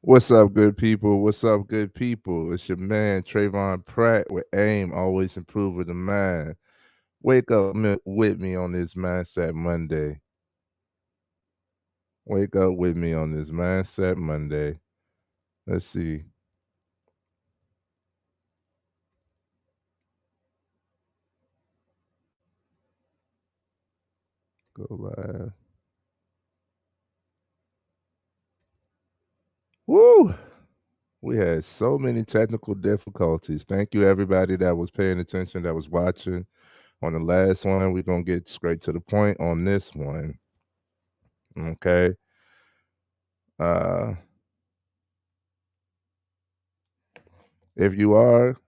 What's up, good people? What's up, good people? It's your man Tresvon Pratt with AIM, always improving the mind. Wake up with me on this Mindset Monday. Wake up with me on this Mindset Monday. Let's see. Go live. Woo! We had so many technical difficulties. Thank you, everybody that was paying attention, that was watching. On the last one, we're going to get straight to the point on this one. Okay. Uh, if you are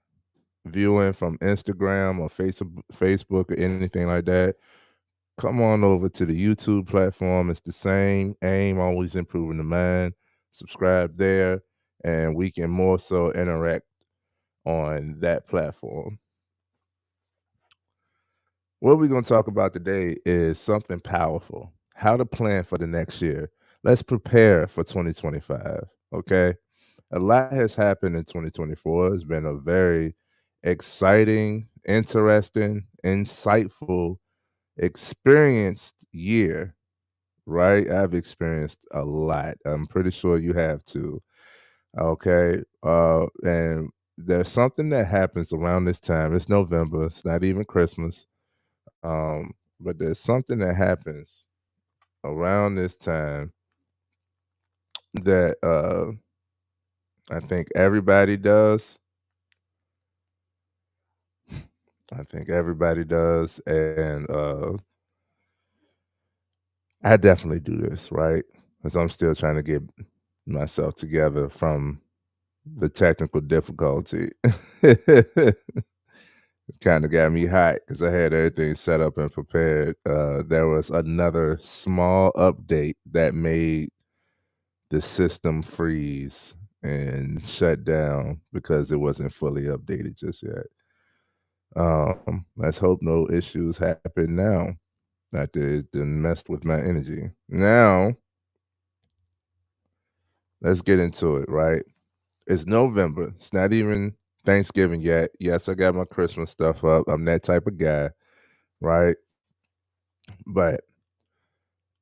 viewing from Instagram or Facebook or anything like that, come on over to the YouTube platform. It's the same. AIM, always improving the mind. Subscribe there, and we can more so interact on that platform. What we're going to talk about today is something powerful: how to plan for the next year. Let's prepare for 2025. Okay. A lot has happened in 2024. It's been a very exciting, interesting, insightful, experienced year, right? I've experienced a lot. I'm pretty sure you have too. Okay. And there's something that happens around this time. It's November, it's not even Christmas. But there's something that happens around this time that I think everybody does. I think everybody does. And I definitely do this, right? Because I'm still trying to get myself together from the technical difficulty. It kind of got me hot because I had everything set up and prepared. There was another small update that made the system freeze and shut down because it wasn't fully updated just yet. Let's hope no issues happen now after it done messed with my energy. Now, let's get into it, right? It's November. It's not even Thanksgiving yet. Yes, I got my Christmas stuff up. I'm that type of guy, right? But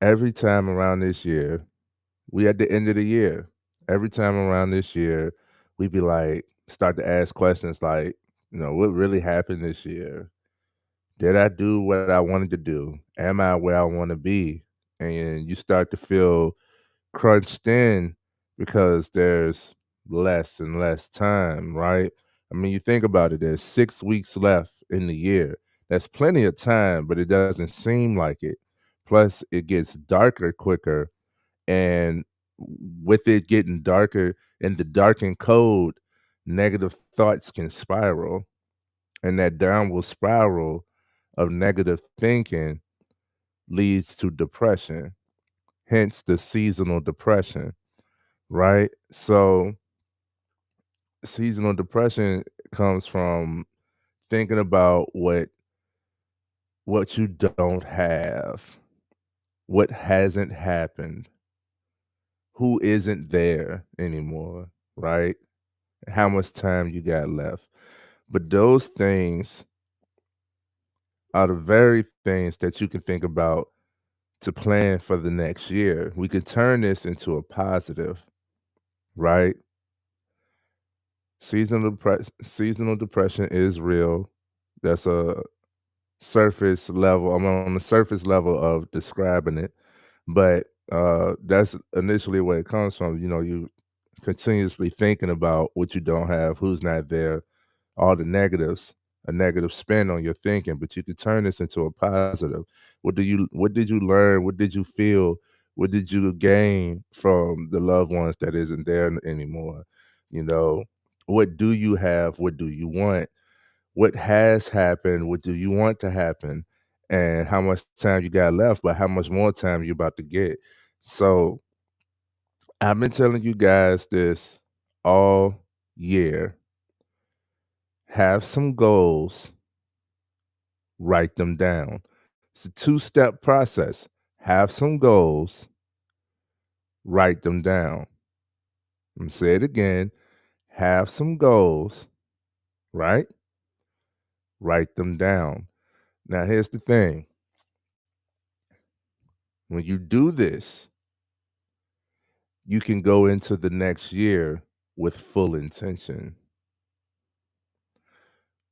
every time around this year, we at the end of the year. Every time around this year, we be like, start to ask questions like, what really happened this year? Did I do what I wanted to do? Am I where I want to be? And you start to feel crunched in because there's less and less time, right? I mean, you think about it, there's 6 weeks left in the year. That's plenty of time, but it doesn't seem like it. Plus, it gets darker quicker. And with it getting darker in the darkened code, negative thoughts can spiral. And that downward spiral of negative thinking leads to depression, hence the seasonal depression, right? So seasonal depression comes from thinking about what you don't have, what hasn't happened, who isn't there anymore, right? How much time you got left. But those things are the very things that you can think about to plan for the next year. We could turn this into a positive, right? Seasonal depression is real. That's a surface level. I'm on the surface level of describing it, but that's initially where it comes from. You continuously thinking about what you don't have, who's not there, all the negatives, a negative spin on your thinking, but you could turn this into a positive. What did you learn? What did you feel? What did you gain from the loved ones that isn't there anymore? You know, what do you have? What do you want? What has happened? What do you want to happen? And how much time you got left, but how much more time you about to get. So I've been telling you guys this all year. Have some goals, write them down. It's a two-step process. Have some goals, write them down. I'm gonna say it again. Have some goals, right? Write them down. Now, here's the thing. When you do this, you can go into the next year with full intention.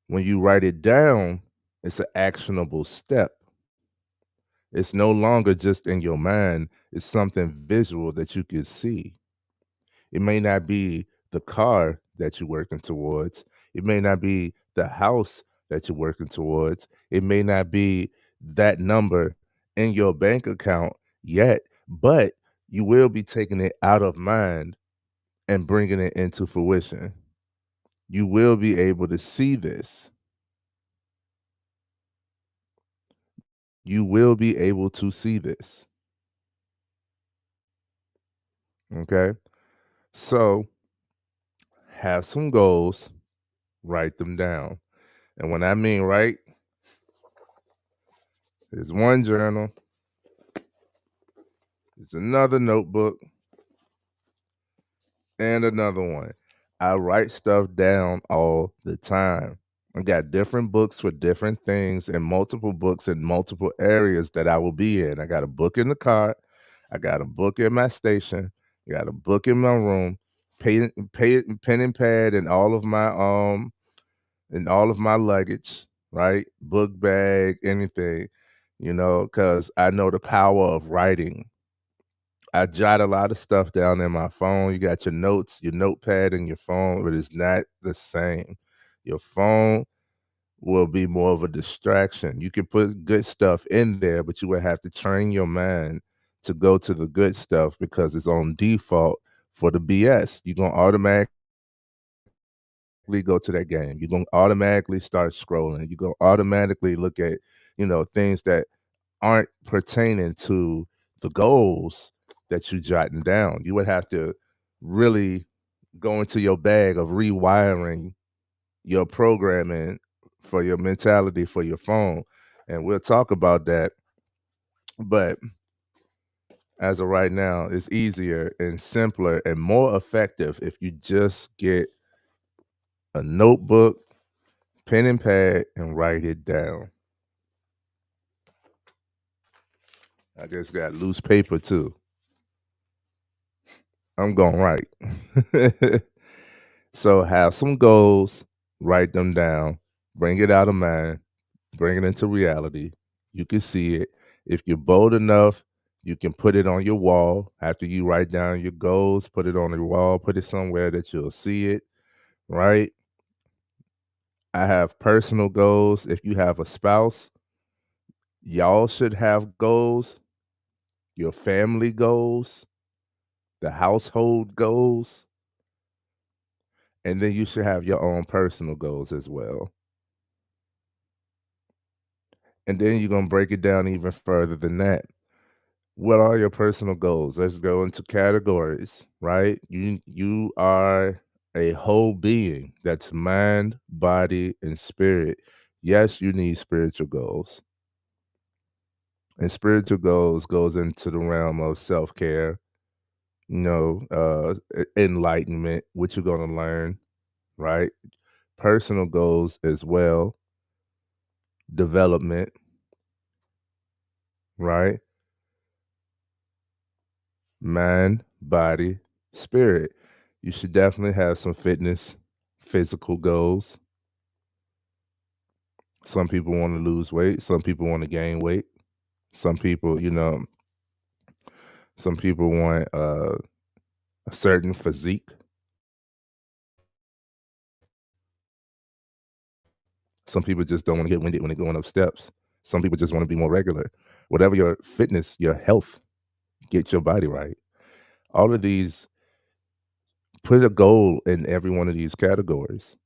When you write it down, it's an actionable step. It's no longer just in your mind, it's something visual that you can see. It may not be the car that you're working towards. It may not be the house that you're working towards. It may not be that number in your bank account yet, but you will be taking it out of mind and bringing it into fruition. You will be able to see this. You will be able to see this. Okay. So have some goals, write them down. And when I mean write, there's one journal, there's another notebook, and another one. I write stuff down all the time. I got different books for different things and multiple books in multiple areas that I will be in. I got a book in the car. I got a book in my station. I got a book in my room, pen and pad in all of my luggage, right? Book bag, anything, because I know the power of writing. I jot a lot of stuff down in my phone. You got your notes, your notepad, and your phone, but it's not the same. Your phone will be more of a distraction. You can put good stuff in there, but you would have to train your mind to go to the good stuff because it's on default for the BS. You're gonna automatically go to that game. You're gonna automatically start scrolling. You're gonna automatically look at, things that aren't pertaining to the goals that you're jotting down. You would have to really go into your bag of rewiring your programming for your mentality for your phone. And we'll talk about that. But as of right now, it's easier and simpler and more effective if you just get a notebook, pen and pad, and write it down. I just got loose paper too. I'm going right. So have some goals, write them down, bring it out of mind, bring it into reality. You can see it. If you're bold enough, you can put it on your wall. After you write down your goals, put it on your wall, put it somewhere that you'll see it, right? I have personal goals. If you have a spouse, y'all should have goals, your family goals, the household goals, and then you should have your own personal goals as well. And then you're gonna break it down even further than that. What are your personal goals? Let's go into categories, right? You are a whole being that's mind, body, and spirit. Yes, you need spiritual goals. And spiritual goals goes into the realm of self-care, enlightenment, what you're gonna learn, right? Personal goals as well, development, right? Mind, body, spirit. You should definitely have some fitness, physical goals. Some people want to lose weight, some people want to gain weight. Some people, some people want a certain physique. Some people just don't want to get winded when they're going up steps. Some people just want to be more regular. Whatever your fitness, your health, get your body right. All of these, put a goal in every one of these categories.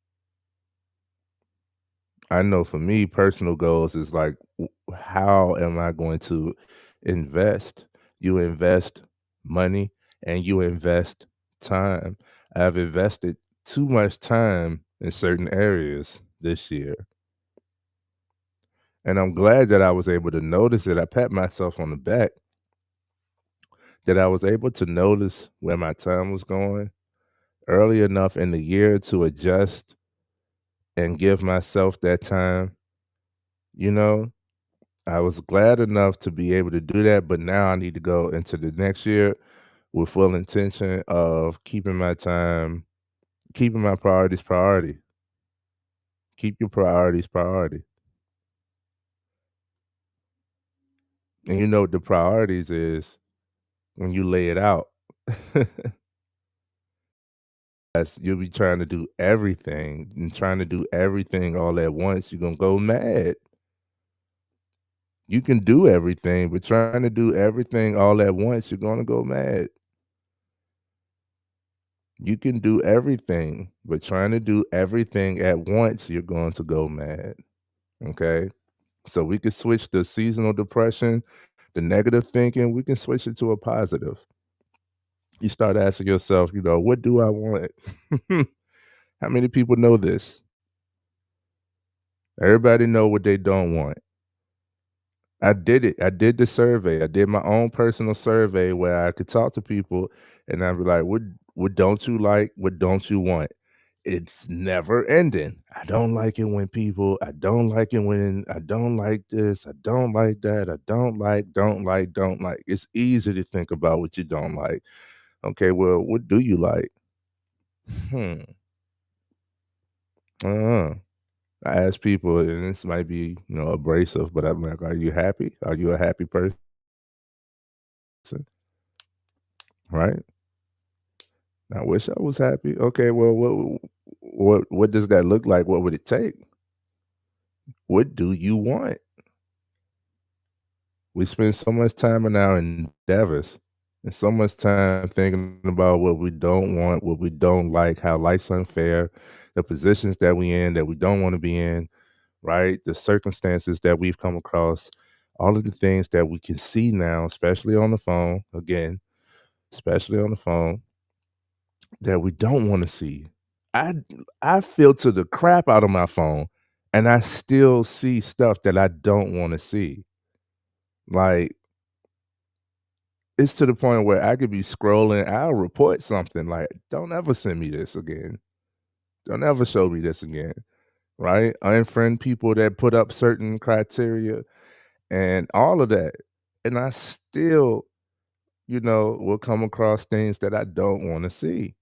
I know for me, personal goals is like, how am I going to invest? You invest money and you invest time. I've invested too much time in certain areas this year. And I'm glad that I was able to notice it. I pat myself on the back that I was able to notice where my time was going early enough in the year to adjust and give myself that time, you know, I was glad enough to be able to do that, but now I need to go into the next year with full intention of keeping my time, keeping my priorities priority. Keep your priorities priority. And you know what the priorities is when you lay it out. As you'll be trying to do everything and trying to do everything all at once, you're gonna go mad. You can do everything, but trying to do everything all at once, you're gonna go mad. You can do everything, but trying to do everything at once, you're going to go mad. Okay? So we can switch the seasonal depression, the negative thinking, we can switch it to a positive. You start asking yourself, what do I want? How many people know this? Everybody know what they don't want. I did it. I did the survey. I did my own personal survey where I could talk to people and I'd be like, what don't you like? What don't you want? It's never ending. I don't like it when people, I don't like it when, I don't like this, I don't like that, I don't like, don't like. It's easy to think about what you don't like. Okay, well, what do you like? Hmm. Uh, I ask people, and this might be, abrasive, but I'm like, are you happy? Are you a happy person? Right? I wish I was happy. Okay, well, what does that look like? What would it take? What do you want? We spend so much time in our endeavors and so much time thinking about what we don't want, what we don't like, how life's unfair, the positions that we in that we don't want to be in, right? The circumstances that we've come across, all of the things that we can see now, especially on the phone, again, especially on the phone, that we don't want to see. I I filter the crap out of my phone and I still see stuff that I don't want to see. Like it's to the point where I could be scrolling, I'll report something like, "Don't ever send me this again. Don't ever show me this again." Right? Unfriend people that put up certain criteria and all of that. And I still, will come across things that I don't want to see,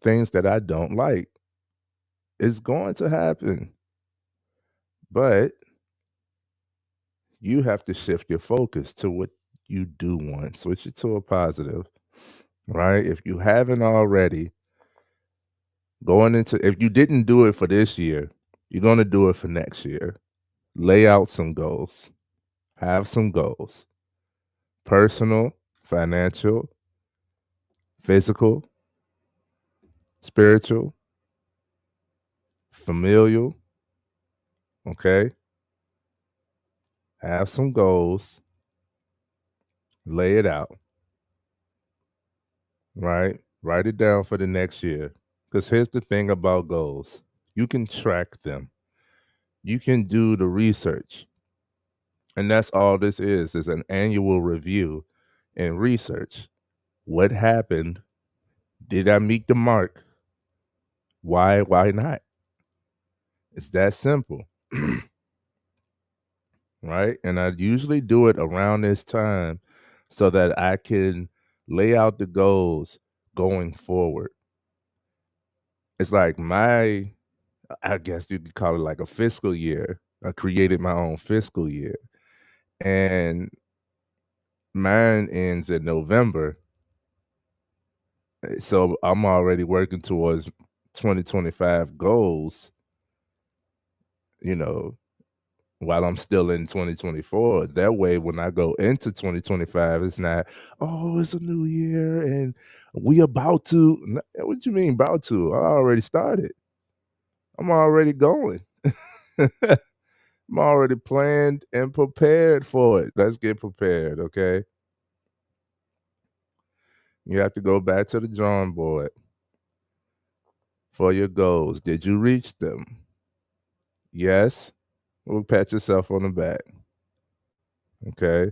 things that I don't like. It's going to happen. But you have to shift your focus to what you do want. Switch it to a positive, right? If you haven't already, if you didn't do it for this year, you're going to do it for next year. Lay out some goals. Have some goals. Personal, financial, physical, spiritual, familial, okay? Have some goals. Lay it out, right? Write it down for the next year. Because here's the thing about goals. You can track them. You can do the research. And that's all this is an annual review and research. What happened? Did I meet the mark? Why not? It's that simple. Right? And I usually do it around this time so that I can lay out the goals going forward. It's like I guess you could call it like a fiscal year. I created my own fiscal year. And mine ends in November. So I'm already working towards 2025 goals, you know, while I'm still in 2024. That way, when I go into 2025, it's not, oh, it's a new year and we about to. What you mean about to? I already started. I'm already going. I'm already planned and prepared for it. Let's get prepared, okay? You have to go back to the drawing board for your goals. Did you reach them? Yes. Well, pat yourself on the back. Okay.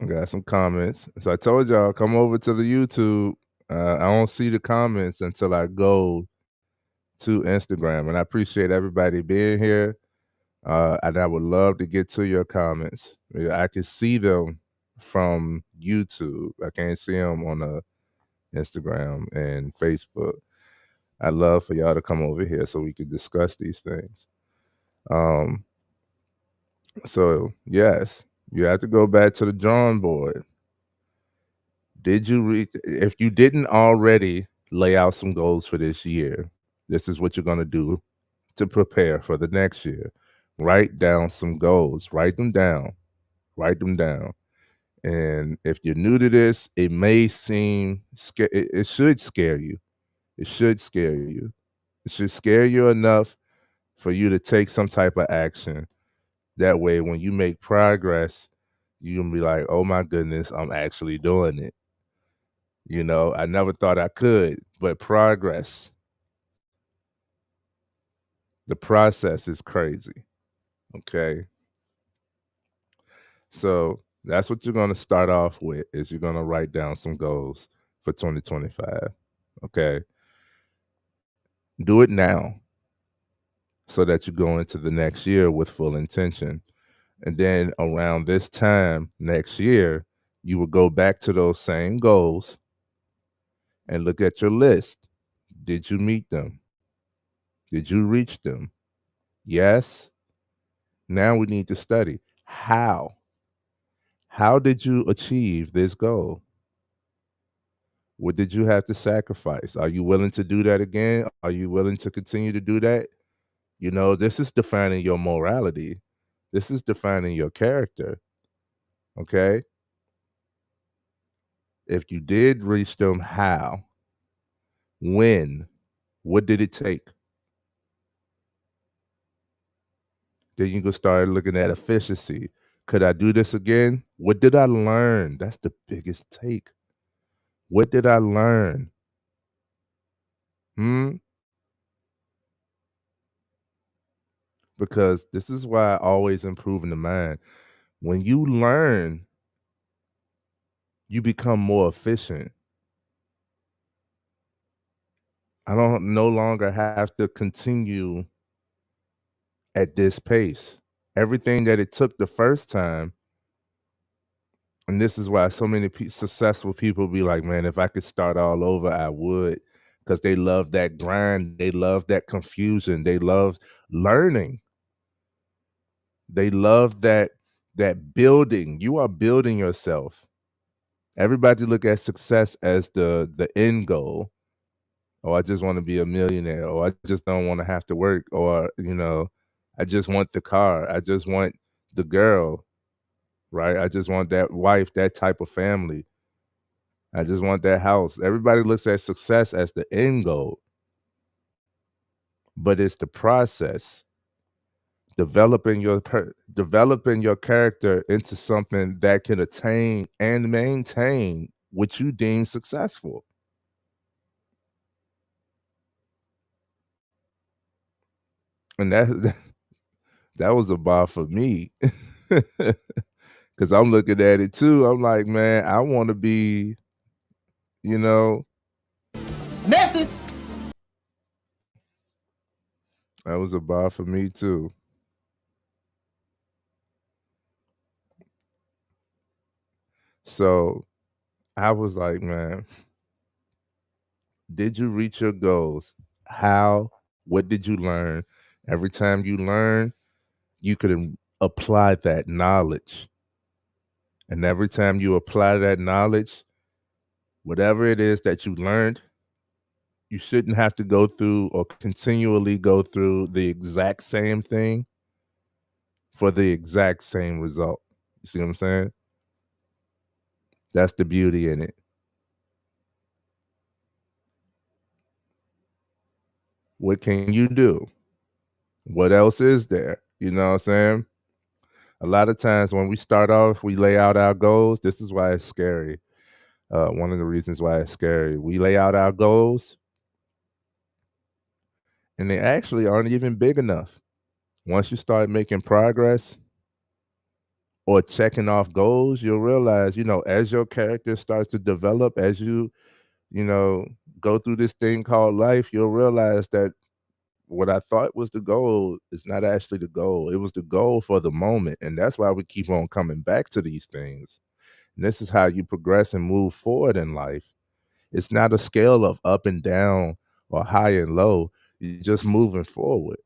I got some comments. So I told y'all, come over to the YouTube. I don't see the comments until I go to Instagram, and I appreciate everybody being here. And I would love to get to your comments. Yeah, I can see them from YouTube. I can't see them on Instagram and Facebook. I'd love for y'all to come over here so we could discuss these things. Um, so yes, you have to go back to the drawing board. Did you reach? If you didn't already lay out some goals for this year, this is what you're going to do to prepare for the next year. Write down some goals. Write them down. Write them down. And if you're new to this, it may seem it should scare you. It should scare you. It should scare you enough for you to take some type of action. That way, when you make progress, you can be like, "Oh my goodness, I'm actually doing it." I never thought I could, but progress, the process is crazy. Okay. So that's what you're going to start off with is you're going to write down some goals for 2025. Okay. Do it now so that you go into the next year with full intention. And then around this time next year, you will go back to those same goals and look at your list. Did you meet them? Did you reach them? Yes. Now we need to study. How? How did you achieve this goal? What did you have to sacrifice? Are you willing to do that again? Are you willing to continue to do that? This is defining your morality. This is defining your character. Okay. If you did reach them, how? When? What did it take? Then you can start looking at efficiency. Could I do this again? What did I learn? That's the biggest take. What did I learn? Hmm? Because this is why I always improve in the mind. When you learn, you become more efficient. I don't no longer have to continue at this pace. Everything that it took the first time, and this is why so many successful people be like, man, if I could start all over, I would, because they love that grind. They love that confusion. They love learning. They love that building. You are building yourself. Everybody look at success as the end goal. Oh, I just want to be a millionaire, or I just don't want to have to work, or I just want the car. I just want the girl, right? I just want that wife, that type of family. I just want that house. Everybody looks at success as the end goal, but it's the process. Developing your character into something that can attain and maintain what you deem successful. And that was a bar for me. Cause I'm looking at it too. I'm like, man, I want to be, you know, Message. that was a bar for me too. So I was like, man, did you reach your goals? How? What did you learn? Every time you learn, you could apply that knowledge. And every time you apply that knowledge, whatever it is that you learned, you shouldn't have to go through or continually go through the exact same thing for the exact same result. You see what I'm saying? That's the beauty in it. What can you do? What else is there? You know what I'm saying? A lot of times when we start off, we lay out our goals. This is why it's scary. One of the reasons why it's scary. We lay out our goals and they actually aren't even big enough. Once you start making progress, or checking off goals, you'll realize, as your character starts to develop, as you know, go through this thing called life, you'll realize that what I thought was the goal is not actually the goal. It was the goal for the moment. And that's why we keep on coming back to these things. And this is how you progress and move forward in life. It's not a scale of up and down or high and low. You're just moving forward,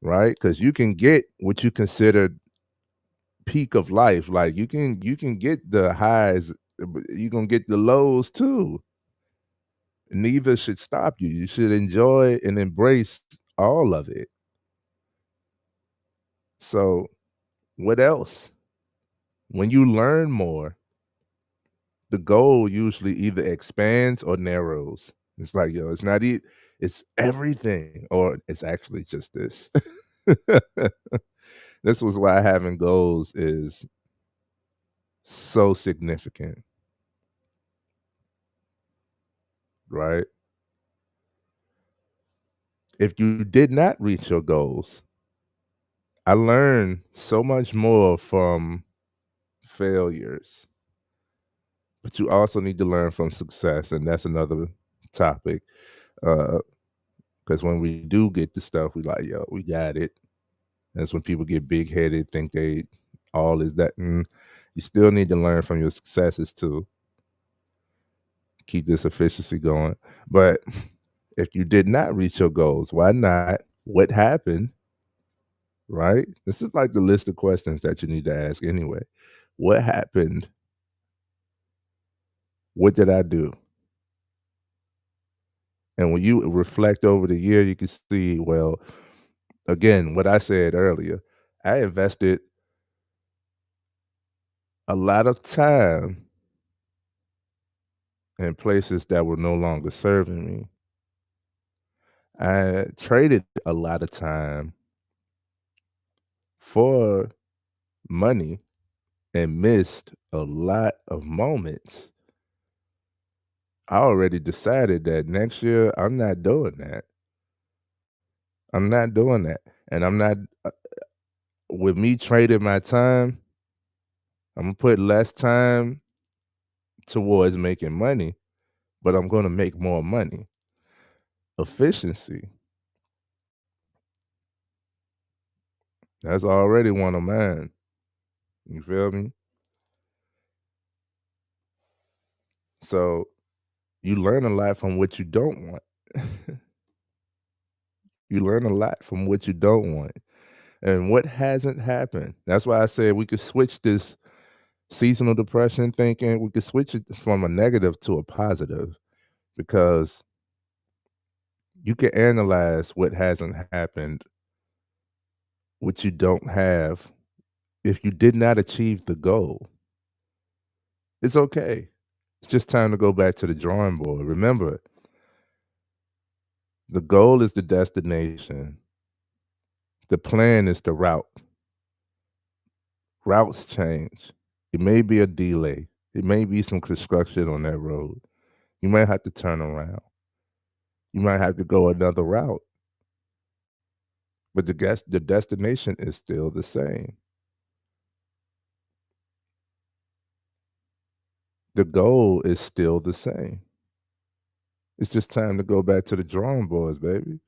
right? Because you can get what you consider peak of life. Like you can get the highs, but you're gonna get the lows too. Neither should stop you. You should enjoy and embrace all of it. So what else? When you learn more, the goal usually either expands or narrows. It's like, yo, it's not it, it's everything, or it's actually just this. This was why having goals is so significant, right? If you did not reach your goals, I learned so much more from failures, but you also need to learn from success, and that's another topic. Uh, because when we do get the stuff, we like, yo, we got it. That's when people get big headed, think they all is that. You still need to learn from your successes to keep this efficiency going. But if you did not reach your goals, why not? What happened? Right? This is like the list of questions that you need to ask anyway. What happened? What did I do? And when you reflect over the year, you can see, well, again, what I said earlier, I invested a lot of time in places that were no longer serving me. I traded a lot of time for money and missed a lot of moments. I already decided that next year I'm not doing that. I'm not doing that. And I'm not, with me trading my time, I'm gonna put less time towards making money, but I'm gonna make more money. Efficiency, that's already one of mine. You feel me? So you learn a lot from what you don't want. You learn a lot from what you don't want and what hasn't happened. That's why I said we could switch this seasonal depression thinking, we could switch it from a negative to a positive because you can analyze what hasn't happened, what you don't have. If you did not achieve the goal, it's okay. It's just time to go back to the drawing board. Remember, the goal is the destination, the plan is the route. Routes change. It may be a delay. It may be some construction on that road. You might have to turn around. You might have to go another route. But the destination is still the same. The goal is still the same. It's just time to go back to the drawing boards, baby.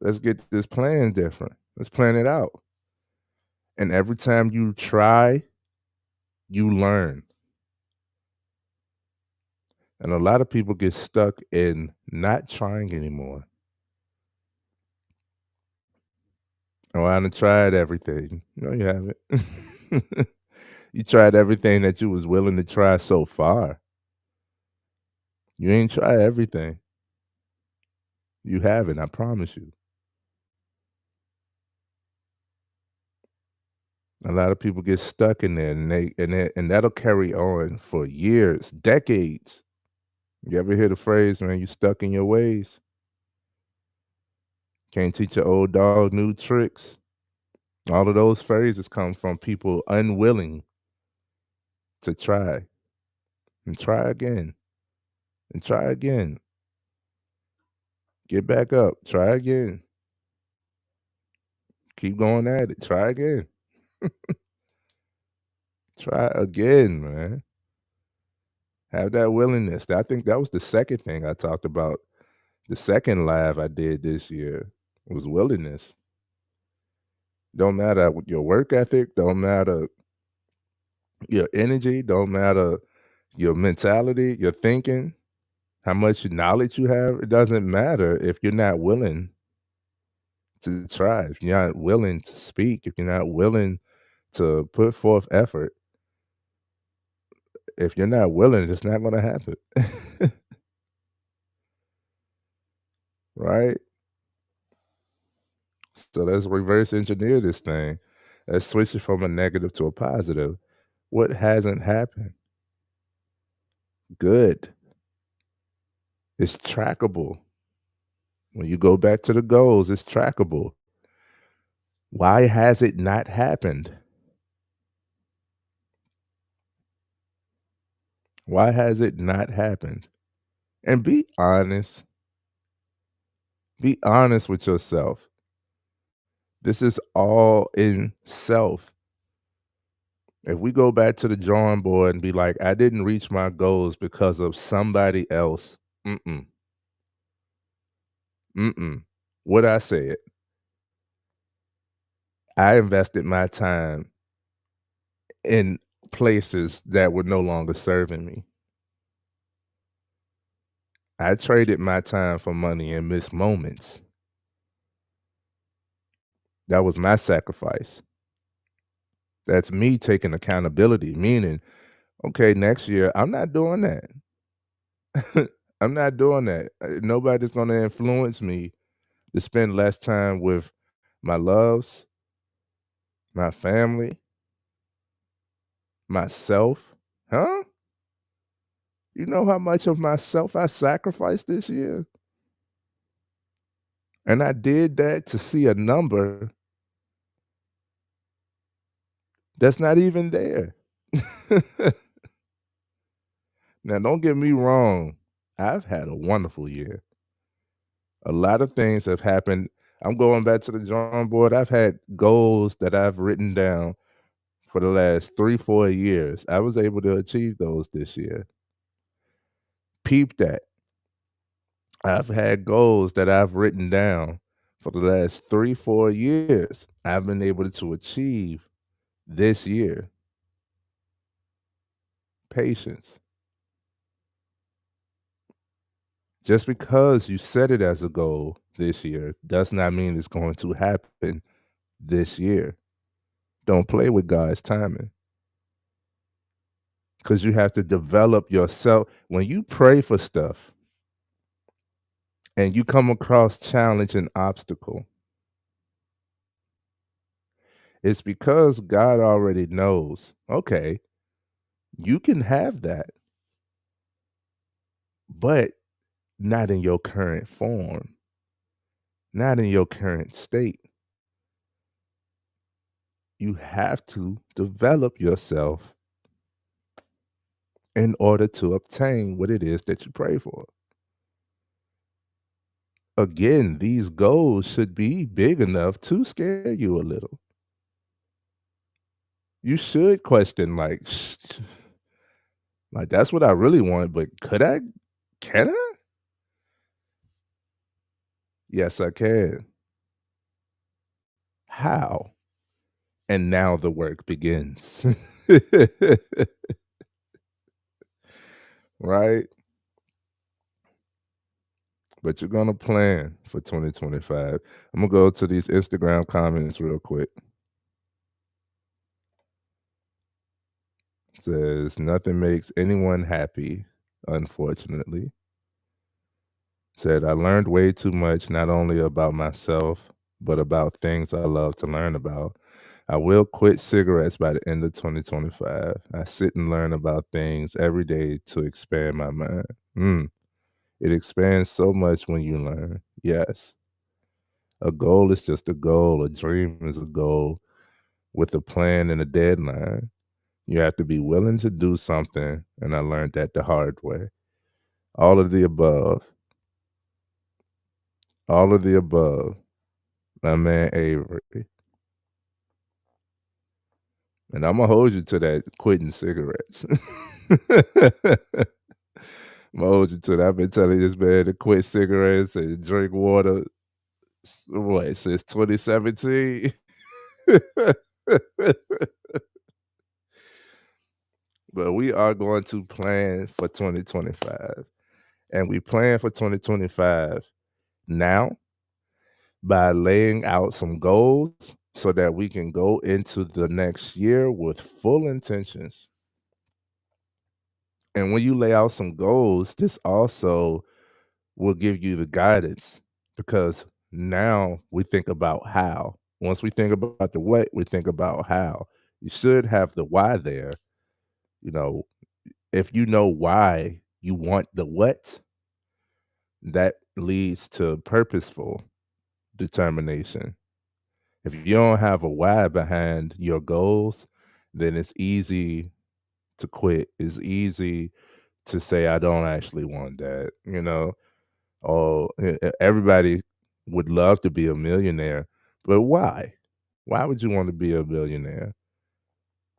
Let's get this plan different. Let's plan it out. And every time you try, you learn. And a lot of people get stuck in not trying anymore. Oh, I done tried everything. No, you haven't. You tried everything that you was willing to try so far. You ain't try everything. You haven't, I promise you. A lot of people get stuck in there and that'll carry on for years, decades. You ever hear the phrase, man, you stuck in your ways? Can't teach your old dog new tricks. All of those phrases come from people unwilling to try and try again and try again. Get back up, try again. Keep going at it, try again. Try again, man. Have that willingness. I think that was the second thing I talked about. The second live I did this year was willingness. Don't matter with your work ethic, don't matter your energy, don't matter your mentality, your thinking, how much knowledge you have. It doesn't matter if you're not willing to try, if you're not willing to speak, if you're not willing to put forth effort. If you're not willing, it's not going to happen. Right? So let's reverse engineer this thing. Let's switch it from a negative to a positive. What hasn't happened? Good. It's trackable. When you go back to the goals, it's trackable. Why has it not happened? Why has it not happened? And be honest. Be honest with yourself. This is all in self. If we go back to the drawing board and be like, I didn't reach my goals because of somebody else. Mm-mm. Mm-mm. What I said. I invested my time in places that were no longer serving me. I traded my time for money and missed moments. That was my sacrifice. That's me taking accountability, meaning, okay, next year, I'm not doing that. I'm not doing that. Nobody's going to influence me to spend less time with my loves, my family, myself. Huh? You know how much of myself I sacrificed this year? And I did that to see a number that's not even there. Now, don't get me wrong. I've had a wonderful year. A lot of things have happened. I'm going back to the drawing board. I've had goals that I've written down for the last 3, 4 years. I was able to achieve those this year. Peep that. I've had goals that I've written down for the last 3, 4 years. I've been able to achieve this year. Patience. Just because you set it as a goal this year does not mean it's going to happen this year. Don't play with God's timing because you have to develop yourself. When you pray for stuff and you come across challenge and obstacle, it's because God already knows, okay, you can have that, but not in your current form, not in your current state. You have to develop yourself in order to obtain what it is that you pray for. Again, these goals should be big enough to scare you a little. You should question, like that's what I really want, but could I? Can I? Yes, I can. How? And now the work begins. Right? But you're gonna plan for 2025. I'm gonna go to these Instagram comments real quick. It says nothing makes anyone happy, unfortunately. Said I learned way too much, not only about myself, but about things I love to learn about. I will quit cigarettes by the end of 2025. I sit and learn about things every day to expand my mind. It expands so much when you learn. Yes. A goal is just a goal. A dream is a goal with a plan and a deadline. You have to be willing to do something, and I learned that the hard way. All of the above. All of the above. My man Avery. And I'm gonna hold you to that quitting cigarettes. I'm gonna hold you to that. I've been telling this man to quit cigarettes and drink water. What, since 2017? But we are going to plan for 2025. And we plan for 2025 now by laying out some goals so that we can go into the next year with full intentions. And when you lay out some goals, this also will give you the guidance because now we think about how. Once we think about the what, we think about how. You should have the why there. You know, if you know why you want the what, that leads to purposeful determination. If you don't have a why behind your goals, then it's easy to quit. It's easy to say, I don't actually want that, Oh, everybody would love to be a millionaire, but why? Why would you want to be a millionaire?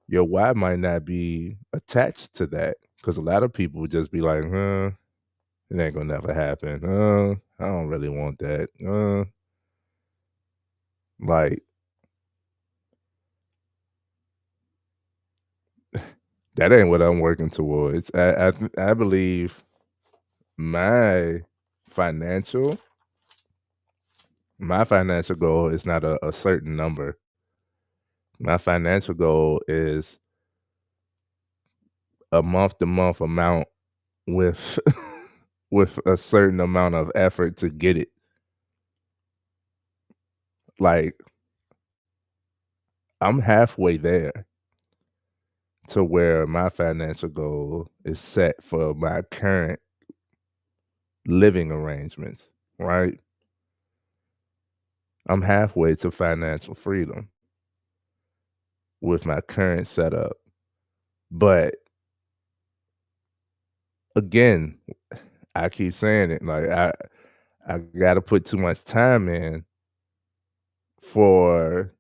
Your why might not be attached to that because a lot of people would just be like, it ain't gonna never happen. I don't really want that. Like that ain't what I'm working towards. I believe my financial my financial goal is not a certain number. My financial goal is a month to month amount with with a certain amount of effort to get it. Like I'm halfway there to where my financial goal is set for my current living arrangements, right? I'm halfway to financial freedom with my current setup. But again, I keep saying it like I got to put too much time in for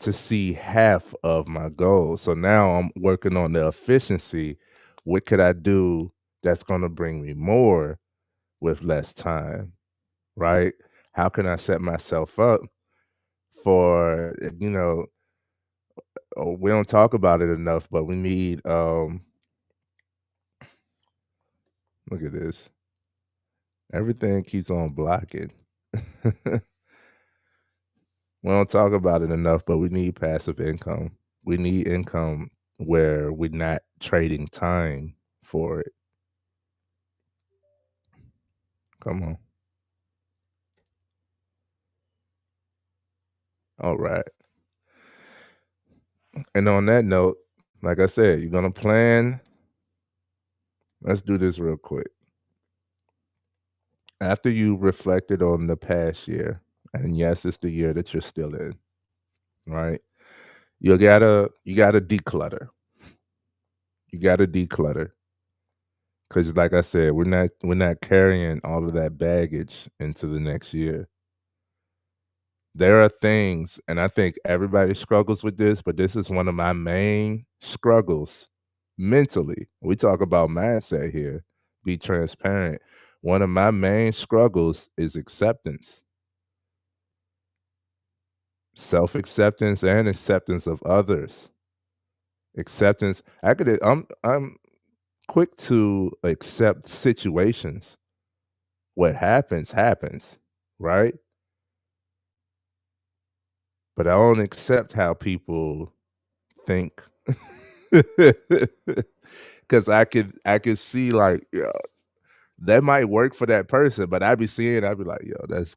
to see half of my goal. So now I'm working on the efficiency. What could I do that's going to bring me more with less time, right? How can I set myself up for, we don't talk about it enough, but we need look at this. Everything keeps on blocking. We don't talk about it enough, but we need passive income. We need income where we're not trading time for it. Come on. All right. And on that note, like I said, you're going to plan. Let's do this real quick. After you reflected on the past year, and yes, it's the year that you're still in, right? You gotta declutter. You gotta declutter. Cause like I said, we're not carrying all of that baggage into the next year. There are things, and I think everybody struggles with this, but this is one of my main struggles mentally. We talk about mindset here, be transparent. One of my main struggles is acceptance, self acceptance, and acceptance of others. Acceptance. I'm quick to accept situations. What happens, happens, right? But I don't accept how people think. Cause I could see like, yeah, that might work for that person, but I'd be like, yo, that's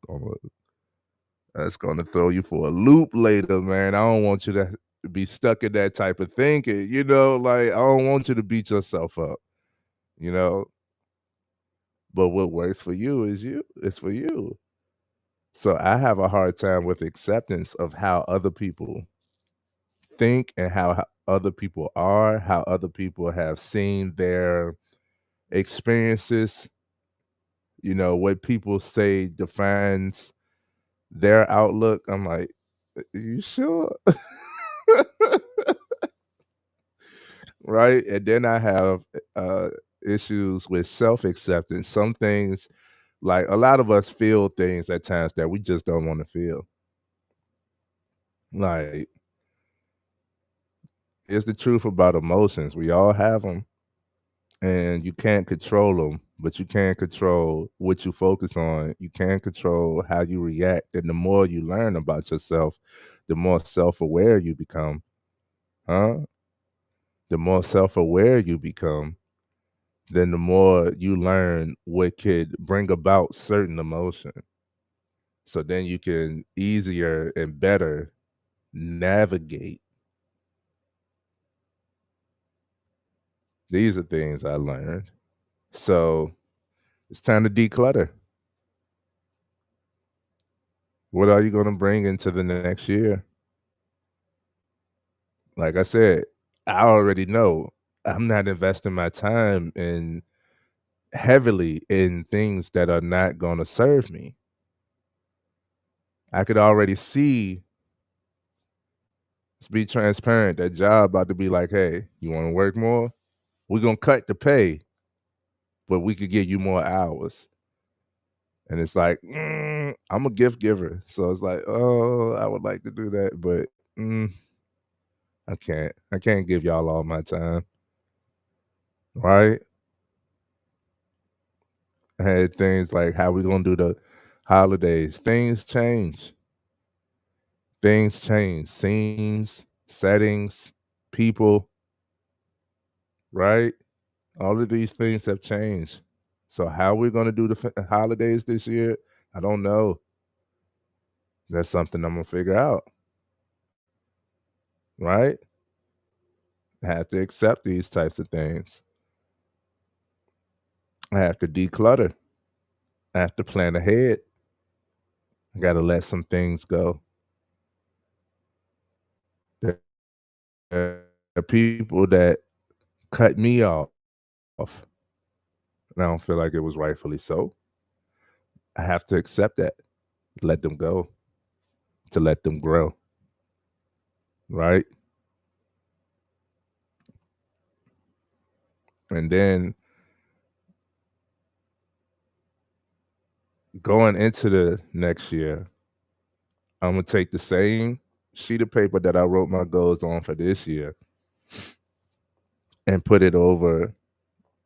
gonna throw you for a loop later, man. I don't want you to be stuck in that type of thinking, like I don't want you to beat yourself up, you know. But what works for you is you. It's for you. So I have a hard time with acceptance of how other people think and how other people are, how other people have seen their experiences, what people say defines their outlook. I'm like, you sure? right? And then I have uh, issues with self acceptance. Some things, like a lot of us feel things at times that we just don't want to feel. Like, it's the truth about emotions. We all have them, and you can't control them, but you can control what you focus on. You can control how you react. And the more you learn about yourself, the more self aware you become. Huh? The more self aware you become, then the more you learn what could bring about certain emotion. So then you can easier and better navigate. These are things I learned. So it's time to declutter. What are you going to bring into the next year? Like I said, I already know I'm not investing my time in heavily in things that are not going to serve me. I could already see, to be transparent, that job about to be like, hey, you want to work more? We're going to cut the pay, but we could give you more hours. And it's like, I'm a gift giver. So it's like, oh, I would like to do that, but I can't. I can't give y'all all my time. Right? I had things like how we gonna do the holidays. Things change. Things change. Scenes, settings, people, right? All of these things have changed. So how we're gonna do the holidays this year, I don't know. That's something I'm gonna figure out. Right? I have to accept these types of things. I have to declutter. I have to plan ahead. I got to let some things go. There are people that cut me off, and I don't feel like it was rightfully so. I have to accept that, let them go, to let them grow, right? And then going into the next year, I'm gonna take the same sheet of paper that I wrote my goals on for this year and put it over,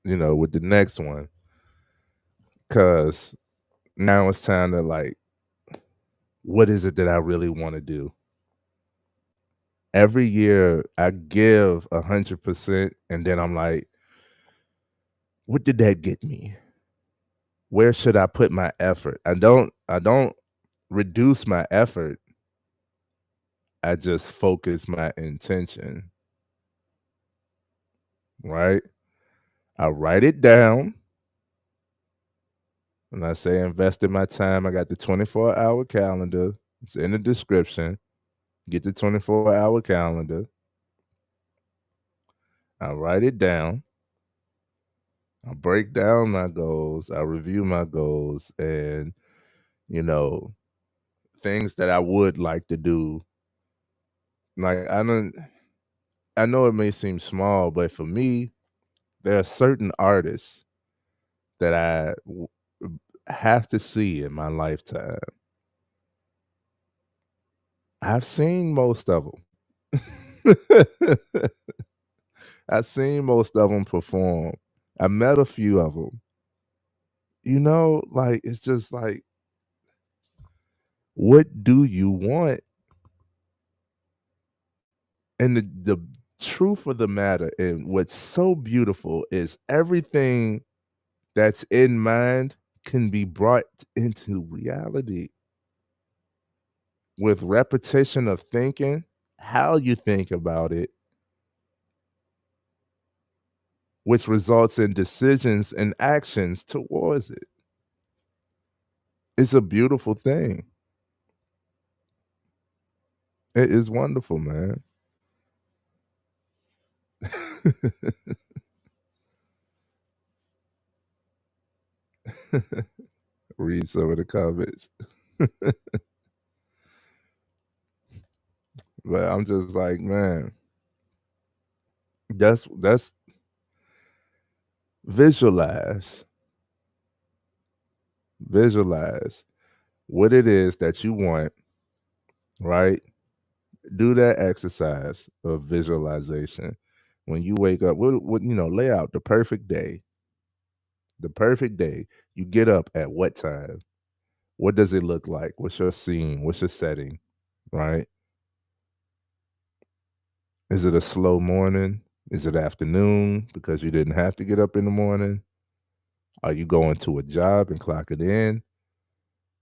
with the next one. Cause now it's time to, like, what is it that I really want to do? Every year I give 100%, and then I'm like, what did that get me? Where should I put my effort? I don't reduce my effort. I just focus my intention, right? I write it down. When I say invest in my time, I got the 24-hour calendar. It's in the description. Get the 24-hour calendar. I write it down. I break down my goals. I review my goals, and you know things that I would like to do. Like, I know it may seem small, but for me, there are certain artists that have to see in my lifetime. I've seen most of them. I've seen most of them perform. I met a few of them. Like, it's just like, what do you want? And the truth of the matter, and what's so beautiful, is everything that's in mind can be brought into reality with repetition of thinking, how you think about it, which results in decisions and actions towards it. It's a beautiful thing. It is wonderful, man. Read some of the comments. But I'm just like, man, That's visualize, visualize what it is that you want, right? Do that exercise of visualization. When you wake up, what lay out the perfect day. The perfect day. You get up at what time? What does it look like? What's your scene? What's your setting? Right? Is it a slow morning? Is it afternoon because you didn't have to get up in the morning? Are you going to a job and clock it in?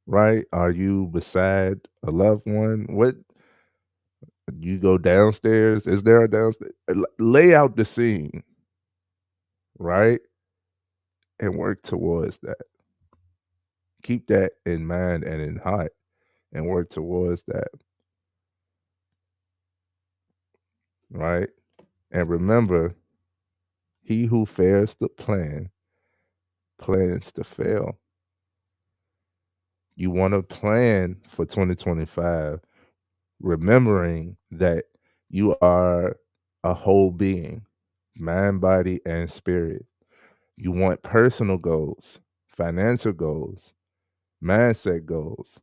Right? Are you beside a loved one? What you go downstairs? Is there a downstairs? Lay out the scene, right? And work towards that. Keep that in mind and in heart and work towards that, right? And remember, he who fails to plan plans to fail. You want to plan for 2025, remembering that you are a whole being, mind, body, and spirit. You want personal goals, financial goals, mindset goals,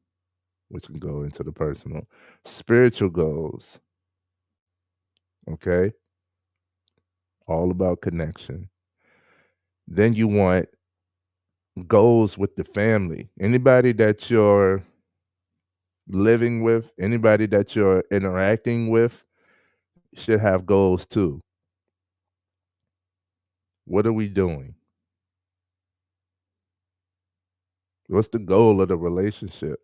which can go into the personal, spiritual goals, okay? All about connection. Then you want goals with the family. Anybody that you're living with, anybody that you're interacting with should have goals too. What are we doing? What's the goal of the relationship?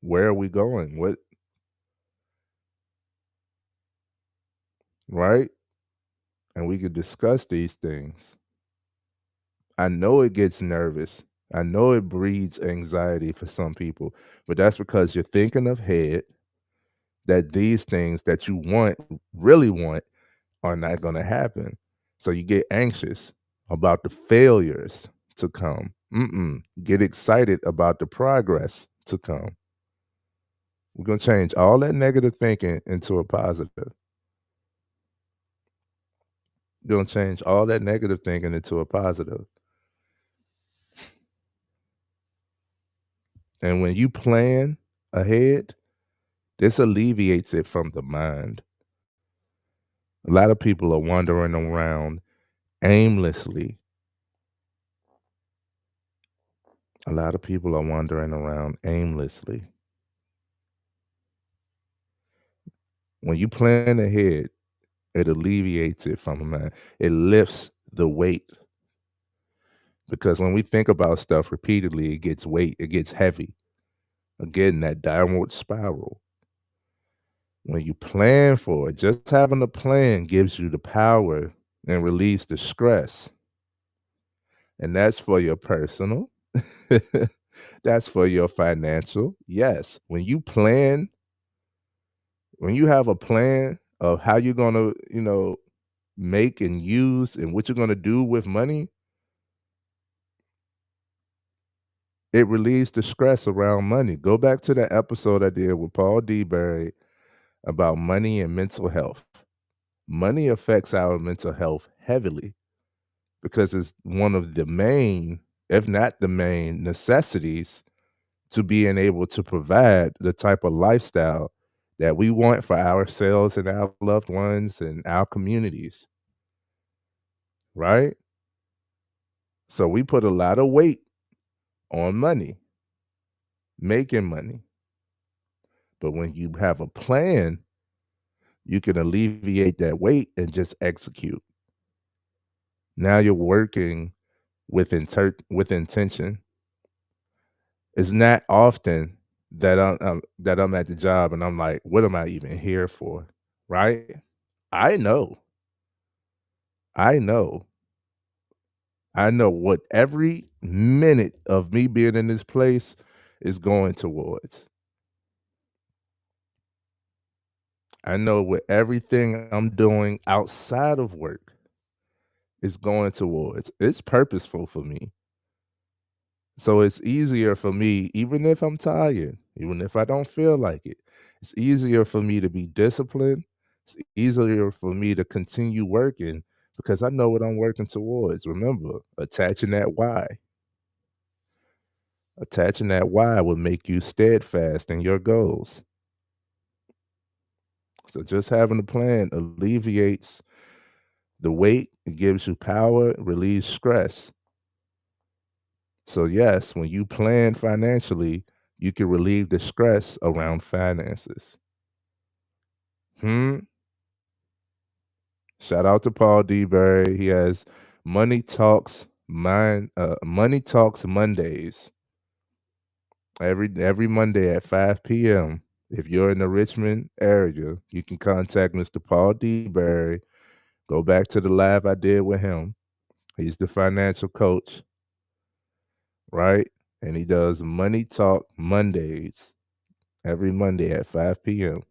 Where are we going? What, right? And we could discuss these things. I know it gets nervous. I know it breeds anxiety for some people, but that's because you're thinking ahead that these things that you want, really want, are not going to happen. So you get anxious about the failures to come. Get excited about the progress to come. We're going to change all that negative thinking into a positive. We're going to change all that negative thinking into a positive. And when you plan ahead, this alleviates it from the mind. A lot of people are wandering around aimlessly. A lot of people are wandering around aimlessly. When you plan ahead, it alleviates it from the mind. It lifts the weight. Because when we think about stuff repeatedly, it gets weight, it gets heavy. Again, that downward spiral. When you plan for it, just having a plan gives you the power and release the stress. And that's for your personal. That's for your financial. Yes. When you have a plan of how you're going to, make and use and what you're going to do with money, it relieves the stress around money. Go back to that episode I did with Paul DeBerry about money and mental health. Money affects our mental health heavily because it's one of the main, if not the main, necessities to being able to provide the type of lifestyle that we want for ourselves and our loved ones and our communities, right? So we put a lot of weight on money, making money. But when you have a plan, you can alleviate that weight and just execute. Now you're working with with intention. It's not often that I'm at the job and I'm like, what am I even here for? Right? I know. I know. I know what every minute of me being in this place is going towards. I know what everything I'm doing outside of work is going towards. It's purposeful for me. So it's easier for me, even if I'm tired, even if I don't feel like it, it's easier for me to be disciplined It's easier for me to continue working because I know what I'm working towards. Remember, attaching that why. Attaching that why will make you steadfast in your goals. So just having a plan alleviates the weight, it gives you power, relieves stress. So yes, when you plan financially, you can relieve the stress around finances. Hmm. Shout out to Paul D. Berry. He has Money Talks Mondays every Monday at 5 p.m. If you're in the Richmond area, you can contact Mr. Paul D. Berry. Go back to the live I did with him. He's the financial coach, right? And he does Money Talk Mondays every Monday at 5 p.m.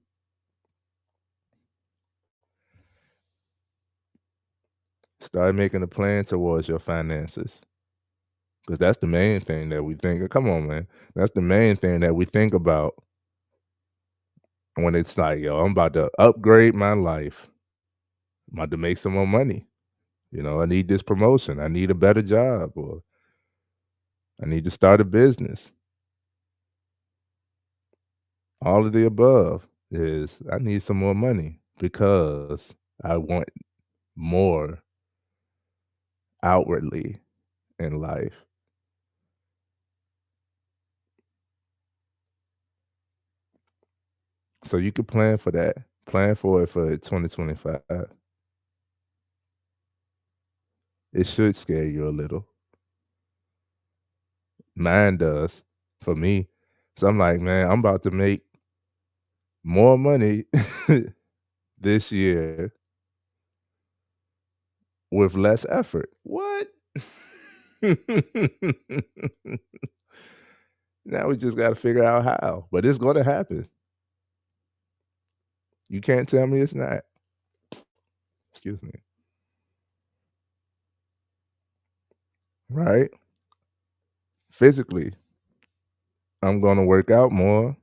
Start making a plan towards your finances. Because that's the main thing that we think. Come on, man. That's the main thing that we think about when it's like, yo, I'm about to upgrade my life. I'm about to make some more money. I need this promotion. I need a better job, or I need to start a business. All of the above is I need some more money because I want more outwardly in life. So you could plan for that. Plan for it for 2025. It should scare you a little. Mine does for me. So I'm like, man, I'm about to make more money this year with less effort. What? Now we just got to figure out how, but it's going to happen. You can't tell me it's not. Excuse me. Right? Physically, I'm going to work out more.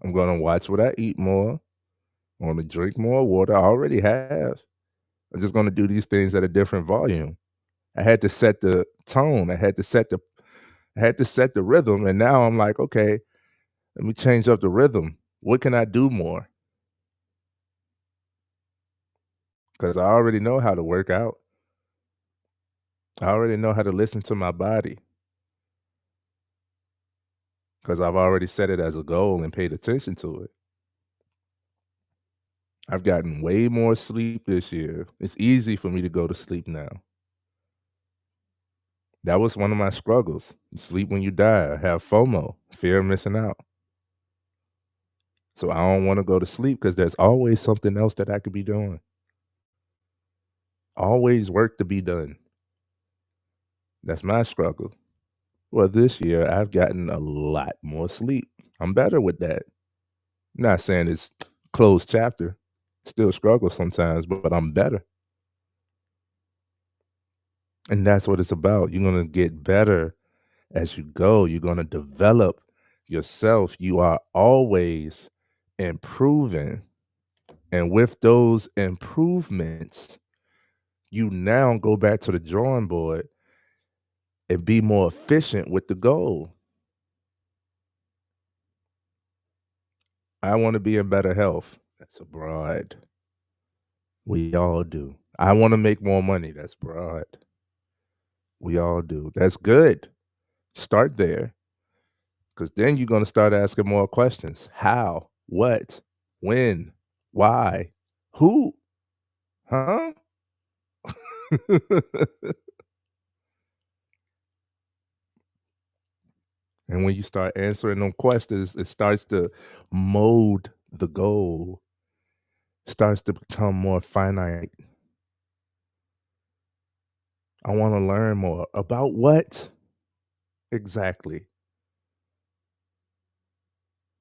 I'm going to watch what I eat more. I'm going to drink more water. I already have. I'm just going to do these things at a different volume. I had to set the tone. I had to set the rhythm, and now I'm like, okay, let me change up the rhythm. What can I do more? Because I already know how to work out. I already know how to listen to my body because I've already set it as a goal and paid attention to it. I've gotten way more sleep this year. It's easy for me to go to sleep now. That was one of my struggles. You sleep when you die. I have FOMO, fear of missing out. So I don't want to go to sleep because there's always something else that I could be doing. Always work to be done. That's my struggle. Well, this year I've gotten a lot more sleep. I'm better with that. Not saying it's closed chapter. Still struggle sometimes, but I'm better. And that's what it's about. You're going to get better as you go. You're going to develop yourself. You are always improving. And with those improvements, you now go back to the drawing board and be more efficient with the goal. I want to be in better health. That's a broad. We all do. I want to make more money. That's broad. We all do. That's good. Start there because then you're going to start asking more questions. How? What? When? Why? Who? Huh? And when you start answering them questions, it starts to mold the goal, starts to become more finite. I want to learn more about what exactly?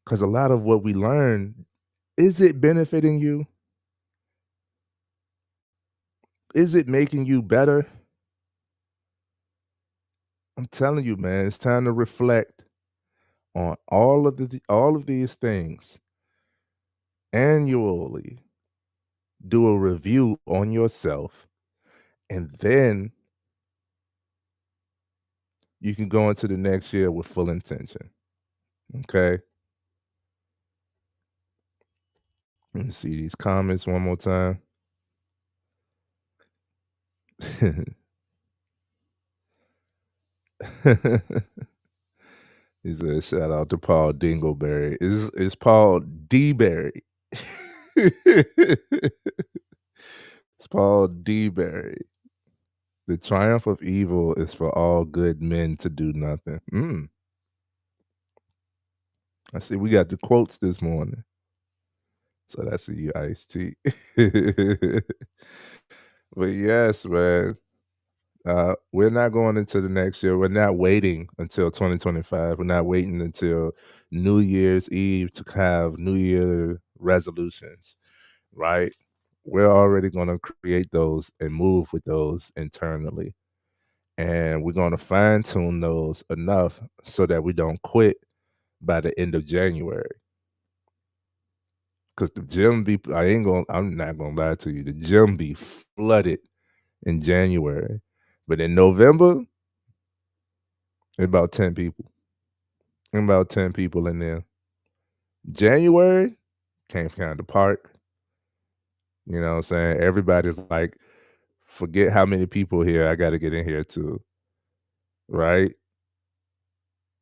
Because a lot of what we learn, is it benefiting you? Is it making you better? I'm telling you, man, it's time to reflect on all of these things annually. do a review on yourself, and then you can go into the next year with full intention. Okay. Let me see these comments one more time. He said, "Shout out to Paul Dingleberry." It's Paul D. Berry. It's Paul D. Berry. The triumph of evil is for all good men to do nothing. I see we got the quotes this morning. So that's a you, Ice T. But yes, man. We're not going into the next year. We're not waiting until 2025. We're not waiting until New Year's Eve to have New Year resolutions, right? We're already going to create those and move with those internally. And we're going to fine tune those enough so that we don't quit by the end of January. Because the gym be, I'm not going to lie to you, the gym be flooded in January. But in November, about 10 people. About 10 people in there. January, came kind of park. You know what I'm saying? Everybody's like, forget how many people here. I got to get in here too. Right?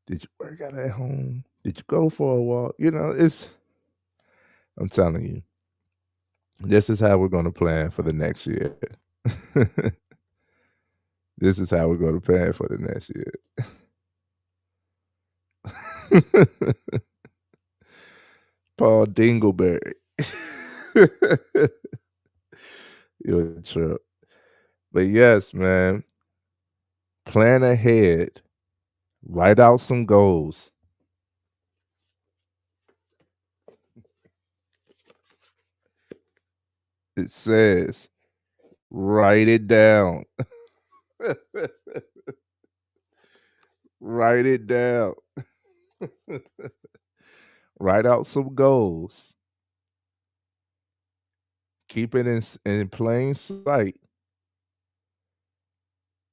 Did you work out at home? Did you go for a walk? You know, I'm telling you, this is how we're going to plan for the next year. This is how we're going to plan for the next year. Paul Dingleberry. You're a trip. But yes, man, plan ahead. Write out some goals. It says, write it down. Write it down. Write out some goals. Keep it in plain sight.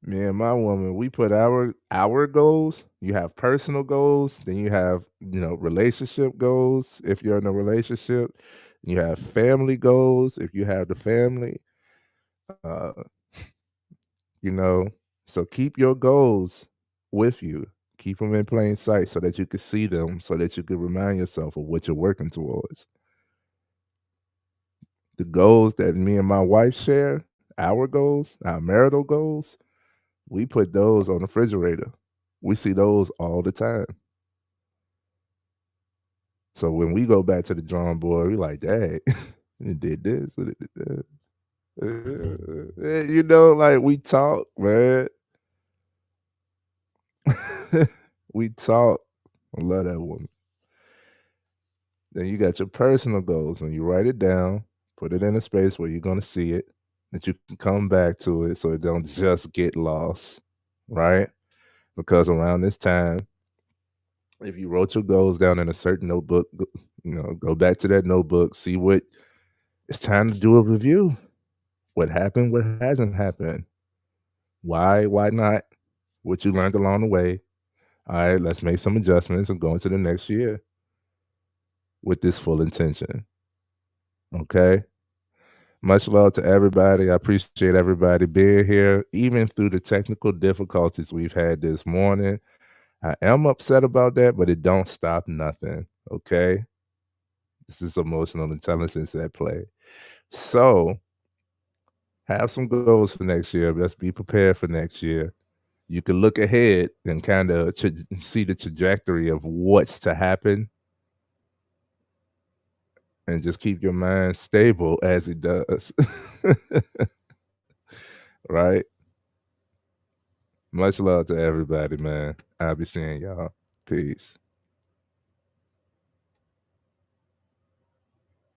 Me and my woman, we put our goals. You have personal goals, then you have, relationship goals if you're in a relationship. You have family goals if you have the family. Uh, you know, so keep your goals with you. Keep them in plain sight so that you can see them, so that you can remind yourself of what you're working towards. The goals that me and my wife share, our goals, our marital goals, we put those on the refrigerator. We see those all the time. So when we go back to the drawing board, we like, "Dad, you did this, you did that." Like we talk, man. We talk. I love that woman. Then you got your personal goals. When you write it down, put it in a space where you're gonna see it, that you can come back to it so it don't just get lost, right? Because around this time, if you wrote your goals down in a certain notebook, go back to that notebook, see what it's time to do a review. What happened, what hasn't happened, why not, what you learned along the way. All right, let's make some adjustments and go into the next year with this full intention. Okay. Much love to everybody. I appreciate everybody being here, even through the technical difficulties we've had this morning. I am upset about that, but it don't stop nothing. Okay. This is emotional intelligence at play. So have some goals for next year. Let's be prepared for next year. You can look ahead and kind of see the trajectory of what's to happen and just keep your mind stable as it does. Right? Much love to everybody, man. I'll be seeing y'all. Peace.